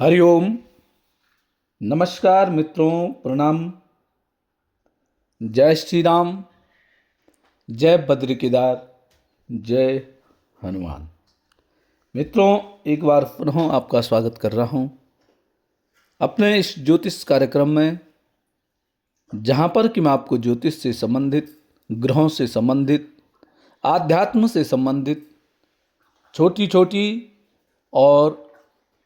हरिओम। नमस्कार मित्रों, प्रणाम। जय श्री राम, जय बद्र केदार, जय हनुमान। मित्रों, एक बार पुनः आपका स्वागत कर रहा हूँ अपने इस ज्योतिष कार्यक्रम में, जहाँ पर कि मैं आपको ज्योतिष से संबंधित, ग्रहों से संबंधित, आध्यात्म से संबंधित छोटी छोटी और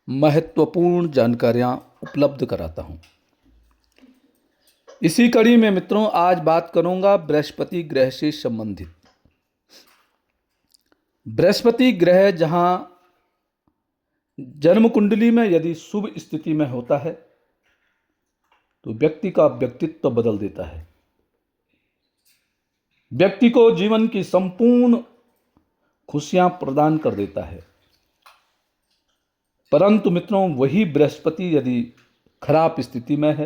महत्वपूर्ण जानकारियाँ उपलब्ध कराता हूँ। इसी कड़ी में मित्रों आज बात करूंगा बृहस्पति ग्रह से संबंधित। बृहस्पति ग्रह जहां जन्म कुंडली में यदि शुभ स्थिति में होता है तो व्यक्ति का व्यक्तित्व बदल देता है, व्यक्ति को जीवन की संपूर्ण खुशियां प्रदान कर देता है। परंतु मित्रों वही बृहस्पति यदि खराब स्थिति में है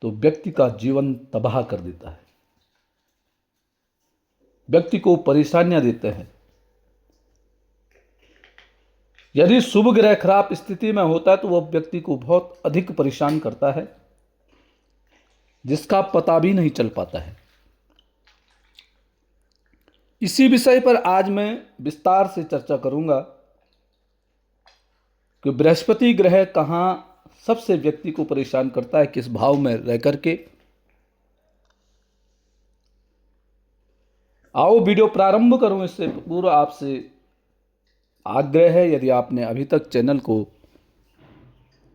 तो व्यक्ति का जीवन तबाह कर देता है, व्यक्ति को परेशानियां देते हैं। यदि शुभ ग्रह खराब स्थिति में होता है तो वह व्यक्ति को बहुत अधिक परेशान करता है, जिसका पता भी नहीं चल पाता है। इसी विषय पर आज मैं विस्तार से चर्चा करूंगा कि बृहस्पति ग्रह कहां सबसे व्यक्ति को परेशान करता है, किस भाव में रह करके। आओ वीडियो प्रारंभ करूं इससे पूर्व आपसे आग्रह है, यदि आपने अभी तक चैनल को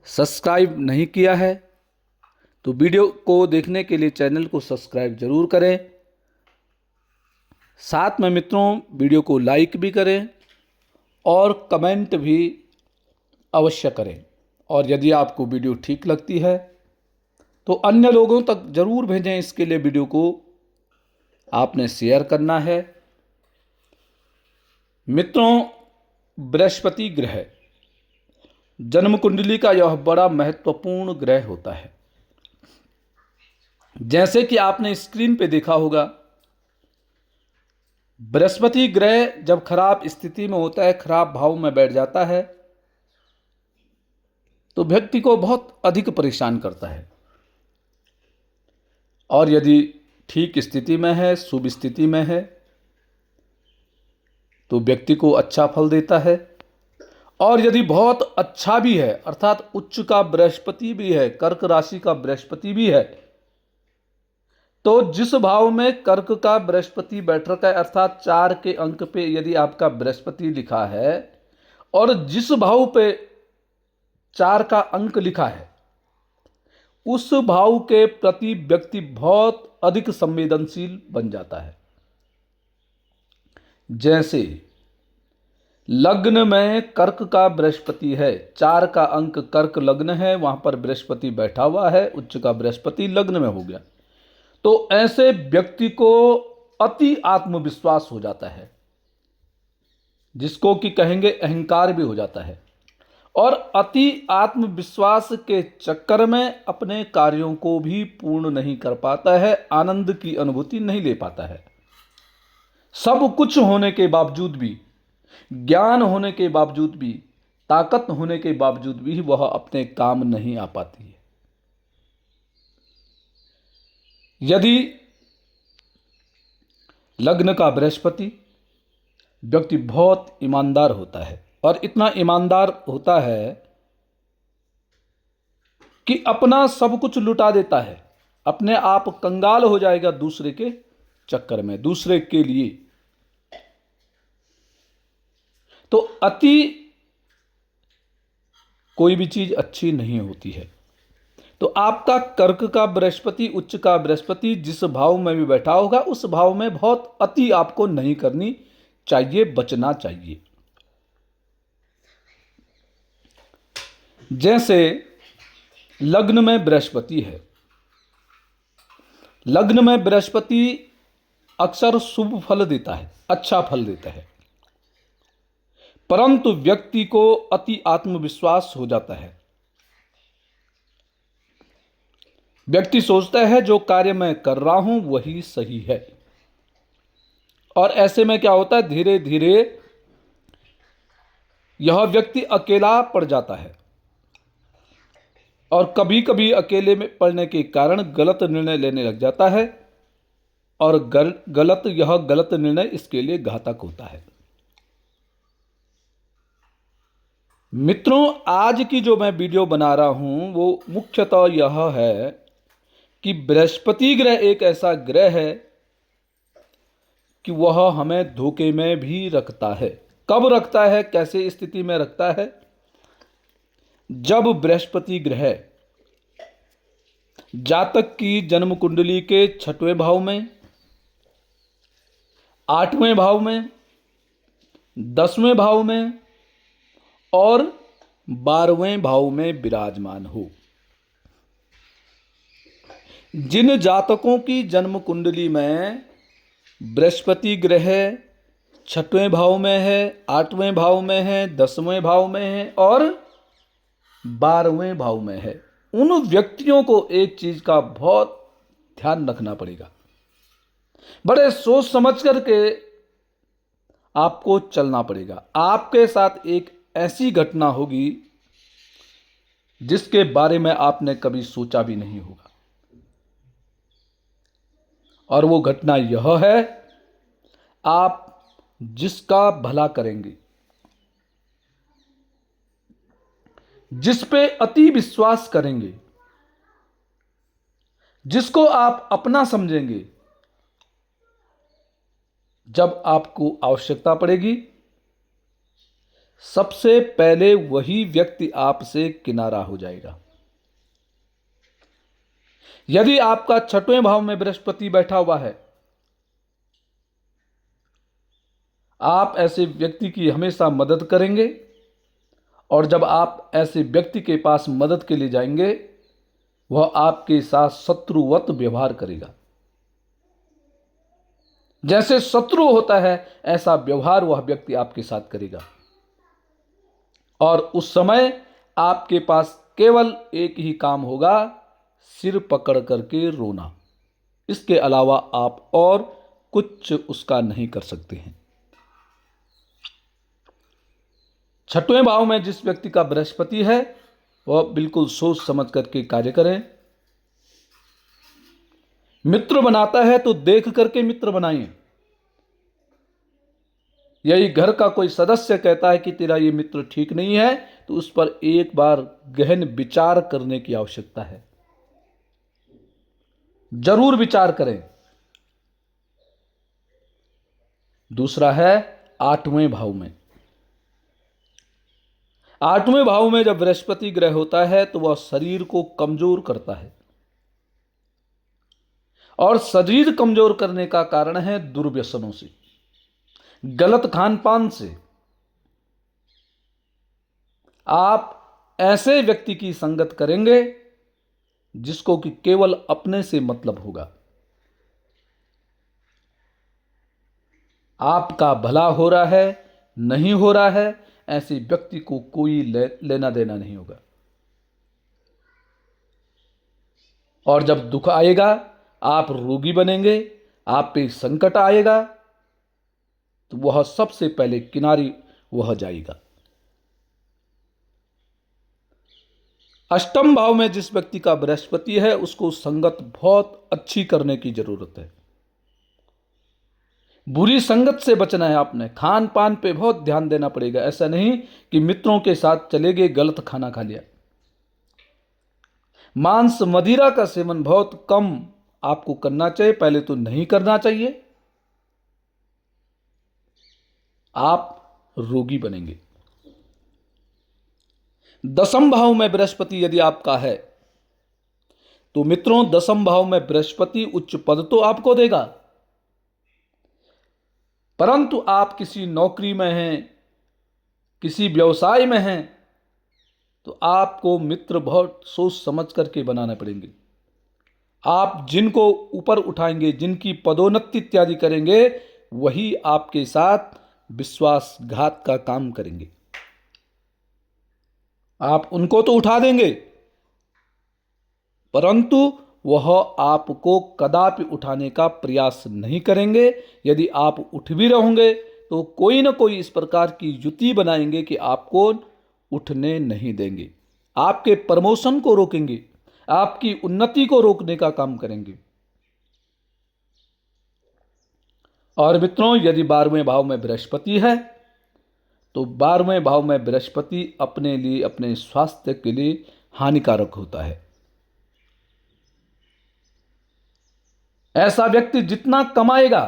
सब्सक्राइब नहीं किया है तो वीडियो को देखने के लिए चैनल को सब्सक्राइब जरूर करें। साथ में मित्रों वीडियो को लाइक भी करें और कमेंट भी अवश्य करें। और यदि आपको वीडियो ठीक लगती है तो अन्य लोगों तक जरूर भेजें। इसके लिए वीडियो को आपने शेयर करना है। मित्रों, बृहस्पति ग्रह जन्म कुंडली का यह बड़ा महत्वपूर्ण ग्रह होता है। जैसे कि आपने स्क्रीन पे देखा होगा, बृहस्पति ग्रह जब खराब स्थिति में होता है, खराब भाव में बैठ जाता है तो व्यक्ति को बहुत अधिक परेशान करता है। और यदि ठीक स्थिति में है, शुभ स्थिति में है तो व्यक्ति को अच्छा फल देता है। और यदि बहुत अच्छा भी है, अर्थात उच्च का बृहस्पति भी है, कर्क राशि का बृहस्पति भी है, तो जिस भाव में कर्क का बृहस्पति बैठ रखा है, अर्थात 4 के अंक पे यदि आपका बृहस्पति लिखा है और जिस भाव पे 4 का अंक लिखा है, उस भाव के प्रति व्यक्ति बहुत अधिक संवेदनशील बन जाता है। जैसे लग्न में कर्क का बृहस्पति है, 4 का अंक कर्क लग्न है, वहां पर बृहस्पति बैठा हुआ है, उच्च का बृहस्पति लग्न में हो गया, तो ऐसे व्यक्ति को अति आत्मविश्वास हो जाता है, जिसको कि कहेंगे अहंकार भी हो जाता है। और अति आत्मविश्वास के चक्कर में अपने कार्यों को भी पूर्ण नहीं कर पाता है, आनंद की अनुभूति नहीं ले पाता है। सब कुछ होने के बावजूद भी, ज्ञान होने के बावजूद भी, ताकत होने के बावजूद भी वह अपने काम नहीं आ पाती है। यदि लग्न का बृहस्पति, व्यक्ति बहुत ईमानदार होता है और इतना ईमानदार होता है कि अपना सब कुछ लुटा देता है, अपने आप कंगाल हो जाएगा दूसरे के चक्कर में, दूसरे के लिए। तो अति कोई भी चीज अच्छी नहीं होती है। तो आपका कर्क का बृहस्पति, उच्च का बृहस्पति जिस भाव में भी बैठा होगा, उस भाव में बहुत अति आपको नहीं करनी चाहिए, बचना चाहिए। जैसे लग्न में बृहस्पति है, लग्न में बृहस्पति अक्सर शुभ फल देता है, अच्छा फल देता है, परंतु व्यक्ति को अति आत्मविश्वास हो जाता है। व्यक्ति सोचता है जो कार्य मैं कर रहा हूं वही सही है, और ऐसे में क्या होता है, धीरे धीरे यह व्यक्ति अकेला पड़ जाता है और कभी कभी अकेले में पड़ने के कारण गलत निर्णय लेने लग जाता है और यह गलत निर्णय इसके लिए घातक होता है। मित्रों, आज की जो मैं वीडियो बना रहा हूं वो मुख्यतः यह है कि बृहस्पति ग्रह एक ऐसा ग्रह है कि वह हमें धोखे में भी रखता है। कब रखता है, कैसे स्थिति में रखता है? जब बृहस्पति ग्रह जातक की जन्म कुंडली के 6वें भाव में, 8वें भाव में, 10वें भाव में और 12वें भाव में विराजमान हो। जिन जातकों की जन्म कुंडली में बृहस्पति ग्रह 6वें भाव में है, 8वें भाव में है, 10वें भाव में है और 12वें भाव में है, उन व्यक्तियों को एक चीज का बहुत ध्यान रखना पड़ेगा। बड़े सोच समझ करके आपको चलना पड़ेगा। आपके साथ एक ऐसी घटना होगी जिसके बारे में आपने कभी सोचा भी नहीं होगा, और वो घटना यह है, आप जिसका भला करेंगे, जिस पे अति विश्वास करेंगे, जिसको आप अपना समझेंगे, जब आपको आवश्यकता पड़ेगी सबसे पहले वही व्यक्ति आपसे किनारा हो जाएगा। यदि आपका 6वें भाव में बृहस्पति बैठा हुआ है, आप ऐसे व्यक्ति की हमेशा मदद करेंगे और जब आप ऐसे व्यक्ति के पास मदद के लिए जाएंगे, वह आपके साथ शत्रुवत व्यवहार करेगा। जैसे शत्रु होता है ऐसा व्यवहार वह व्यक्ति आपके साथ करेगा, और उस समय आपके पास केवल एक ही काम होगा, सिर पकड़ करके रोना। इसके अलावा आप और कुछ उसका नहीं कर सकते हैं। 6वें भाव में जिस व्यक्ति का बृहस्पति है वह बिल्कुल सोच समझ करके कार्य करें। मित्र बनाता है तो देख करके मित्र बनाइए। यही घर का कोई सदस्य कहता है कि तेरा ये मित्र ठीक नहीं है, तो उस पर एक बार गहन विचार करने की आवश्यकता है। जरूर विचार करें। दूसरा है 8वें भाव में। 8वें भाव में जब बृहस्पति ग्रह होता है तो वह शरीर को कमजोर करता है, और शरीर कमजोर करने का कारण है दुर्व्यसनों से, गलत खान पान से। आप ऐसे व्यक्ति की संगत करेंगे जिसको कि केवल अपने से मतलब होगा। आपका भला हो रहा है नहीं हो रहा है, ऐसे व्यक्ति को कोई लेना देना नहीं होगा। और जब दुख आएगा, आप रोगी बनेंगे, आप पे संकट आएगा, तो वह सबसे पहले किनारी वह जाएगा। 8वें भाव में जिस व्यक्ति का बृहस्पति है उसको संगत बहुत अच्छी करने की जरूरत है। बुरी संगत से बचना है। आपने खान पान पे बहुत ध्यान देना पड़ेगा। ऐसा नहीं कि मित्रों के साथ चले गए, गलत खाना खा लिया। मांस मदिरा का सेवन बहुत कम आपको करना चाहिए, पहले तो नहीं करना चाहिए। आप रोगी बनेंगे। 10वें भाव में बृहस्पति यदि आपका है तो मित्रों 10वें भाव में बृहस्पति उच्च पद तो आपको देगा, परंतु आप किसी नौकरी में हैं, किसी व्यवसाय में हैं, तो आपको मित्र बहुत सोच समझ करके बनाने पड़ेंगे। आप जिनको ऊपर उठाएंगे, जिनकी पदोन्नति इत्यादि करेंगे, वही आपके साथ विश्वासघात का काम करेंगे। आप उनको तो उठा देंगे, परंतु वह आपको कदापि उठाने का प्रयास नहीं करेंगे। यदि आप उठ भी रहोगे तो कोई ना कोई इस प्रकार की युति बनाएंगे कि आपको उठने नहीं देंगे, आपके प्रमोशन को रोकेंगे, आपकी उन्नति को रोकने का काम करेंगे। और मित्रों, यदि 12वें भाव में बृहस्पति है तो 12वें भाव में बृहस्पति अपने लिए, अपने स्वास्थ्य के लिए हानिकारक होता है। ऐसा व्यक्ति जितना कमाएगा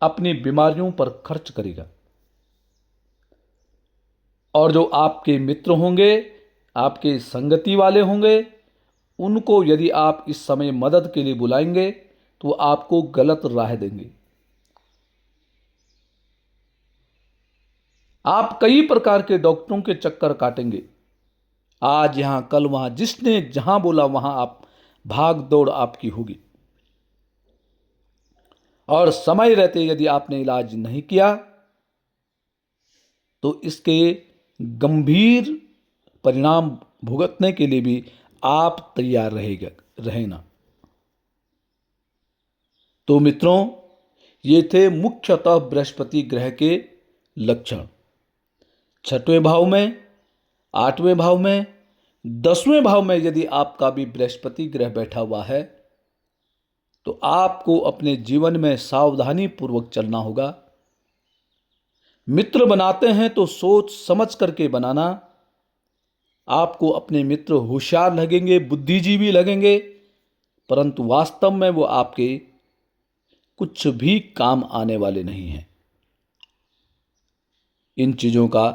अपनी बीमारियों पर खर्च करेगा। और जो आपके मित्र होंगे, आपके संगति वाले होंगे, उनको यदि आप इस समय मदद के लिए बुलाएंगे तो आपको गलत राह देंगे। आप कई प्रकार के डॉक्टरों के चक्कर काटेंगे, आज यहां कल वहां, जिसने जहां बोला वहां आप भाग दौड़ आपकी होगी। और समय रहते यदि आपने इलाज नहीं किया तो इसके गंभीर परिणाम भुगतने के लिए भी आप तैयार रहना। तो मित्रों, ये थे मुख्यतः बृहस्पति ग्रह के लक्षण। 6वें भाव में, 8वें भाव में, 10वें भाव में यदि आपका भी बृहस्पति ग्रह बैठा हुआ है तो आपको अपने जीवन में सावधानी पूर्वक चलना होगा। मित्र बनाते हैं तो सोच समझ करके बनाना। आपको अपने मित्र होशियार लगेंगे, बुद्धिजीवी लगेंगे, परंतु वास्तव में वो आपके कुछ भी काम आने वाले नहीं हैं। इन चीज़ों का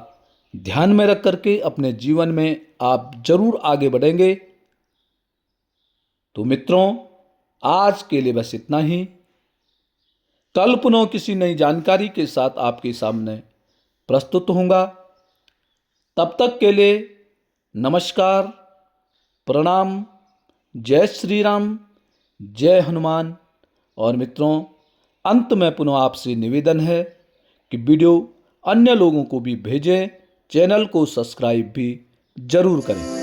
ध्यान में रख करके अपने जीवन में आप जरूर आगे बढ़ेंगे। तो मित्रों, आज के लिए बस इतना ही। कल पुनः किसी नई जानकारी के साथ आपके सामने प्रस्तुत होऊंगा। तब तक के लिए नमस्कार, प्रणाम, जय श्री राम, जय हनुमान। और मित्रों, अंत में पुनः आपसे निवेदन है कि वीडियो अन्य लोगों को भी भेजें, चैनल को सब्सक्राइब भी जरूर करें।